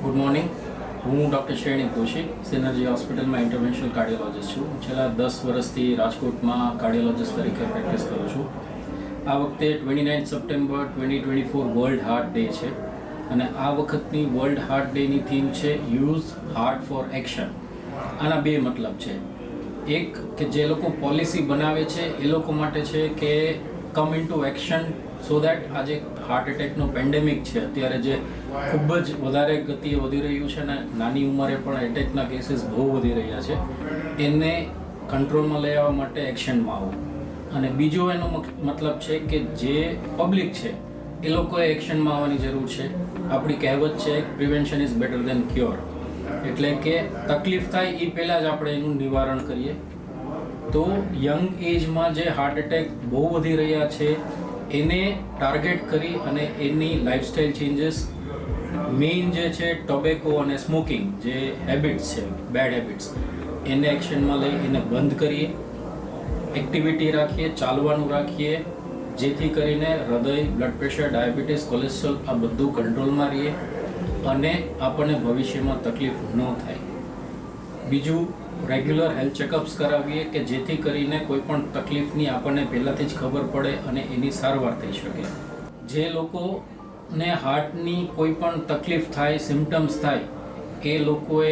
Good morning. હું doctor શ્રેણિક Doshi synergy હોસ્પિટલમાં ઇન્ટરવેન્શનલ કાર્ડિયોલોજિસ્ટ છું. છેલ્લા 10 વર્ષથી રાજકોટમાં કાર્ડિયોલોજિસ્ટ તરીકે પ્રેક્ટિસ કરું છું. આ વખતે 29 સપ્ટેમ્બર 2024 વર્લ્ડ હાર્ટ ડે છે અને આ વખતની વર્લ્ડ હાર્ટ ડેની થીમ છે યુઝ હાર્ટ ફોર એક્શન. આના બે મતલબ છે. એક કે જે લોકો પોલિસી બનાવે છે એ લોકો માટે છે કે કમ ઇન્ટુ એક્શન સો દેટ આજે હાર્ટ એટેકનો પેન્ડેમિક છે અત્યારે જે ખૂબ જ વધારે ગતિએ વધી રહ્યું છે અને નાની ઉંમરે પણ એટેકના કેસીસ બહુ વધી રહ્યા છે, એને કંટ્રોલમાં લઈ આવવા માટે એક્શનમાં આવો. અને બીજો એનો મતલબ છે કે જે પબ્લિક છે એ લોકોએ એક્શનમાં આવવાની જરૂર છે. આપણી કહેવત છે prevention is better than cure, એટલે કે તકલીફ થાય એ પહેલાં જ આપણે એનું નિવારણ કરીએ. તો યંગ એજમાં જે હાર્ટ એટેક બહુ વધી રહ્યા છે એને ટાર્ગેટ કરી અને એની લાઇફસ્ટાઇલ ચેન્જીસ મેઇન જે છે ટોબેકો અને સ્મોકિંગ જે હેબિટ્સ છે, બેડ હેબિટ્સ, એને એક્શનમાં લઈ એને બંધ કરીએ, એક્ટિવિટી રાખીએ, ચાલવાનું રાખીએ, જેથી કરીને હૃદય, બ્લડ પ્રેશર, ડાયાબિટીસ, કોલેસ્ટ્રોલ આ બધું કંટ્રોલમાં રહીએ અને આપણને ભવિષ્યમાં તકલીફ ન થાય. બીજું, રેગ્યુલર હેલ્થ ચેકઅપ્સ કરાવીએ કે જેથી કરીને કોઈ પણ તકલીફની આપણને પહેલાંથી જ ખબર પડે અને એની સારવાર થઈ શકે. જે લોકોને હાર્ટની કોઈ પણ તકલીફ થાય, સિમ્ટમ્સ થાય, એ લોકોએ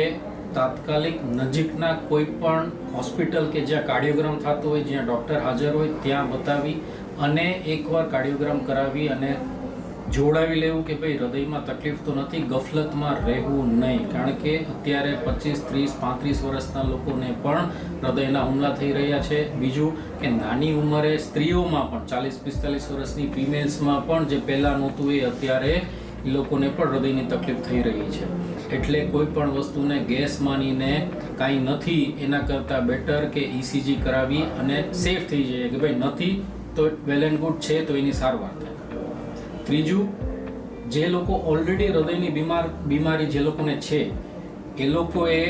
તાત્કાલિક નજીકના કોઈ પણ હોસ્પિટલ કે જ્યાં કાર્ડિયોગ્રામ થતો હોય, જ્યાં ડૉક્ટર હાજર હોય ત્યાં બતાવી અને એકવાર કાર્ડિયોગ્રામ કરાવી અને જોડાવી લેવું કે ભાઈ હૃદયમાં તકલીફ તો નથી, ગફલતમાં રહેવું નહીં. કારણ કે અત્યારે 25, 30, 35 વર્ષના લોકોને પણ હૃદયના હુમલા થઈ રહ્યા છે. બીજું કે નાની ઉંમરે સ્ત્રીઓમાં પણ 40-45 વર્ષની ફિમેલ્સમાં પણ જે પહેલાં નહોતું એ અત્યારે એ લોકોને પણ હૃદયની તકલીફ થઈ રહી છે. એટલે કોઈ પણ વસ્તુને ગેસ માનીને કાંઈ નથી એના કરતાં બેટર કે ECG કરાવી અને સેફ થઈ જાય કે ભાઈ નથી તો વેલ એન્ડ ગુડ છે તો એની સારવાર થાય. ત્રીજું, જે લોકો ઓલરેડી હૃદયની બીમારી જે લોકોને છે એ લોકોએ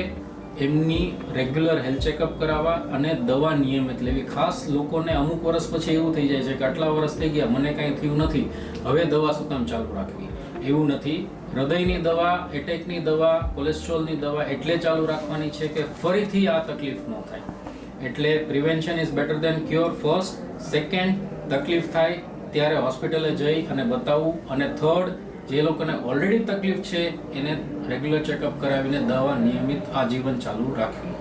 એમની રેગ્યુલર હેલ્થ ચેકઅપ કરાવવા અને દવા નિયમિત લેવી. ખાસ લોકોને અમુક વર્ષ પછી એવું થઈ જાય છે કે આટલા વર્ષ થઈ ગયા મને કાંઈ થયું નથી, હવે દવા શું કામ ચાલુ રાખવી? એવું નથી. હૃદયની દવા, એટેકની દવા, કોલેસ્ટ્રોલની દવા એટલે ચાલુ રાખવાની છે કે ફરીથી આ તકલીફ ન થાય. એટલે prevention is better than cure first. Second, તકલીફ થાય ત્યારે હોસ્પિટલે જઈ અને બતાવવું. અને થર્ડ, જે લોકોને ઓલરેડી તકલીફ છે એને રેગ્યુલર ચેકઅપ કરાવીને દવા નિયમિત આજીવન ચાલુ રાખવી.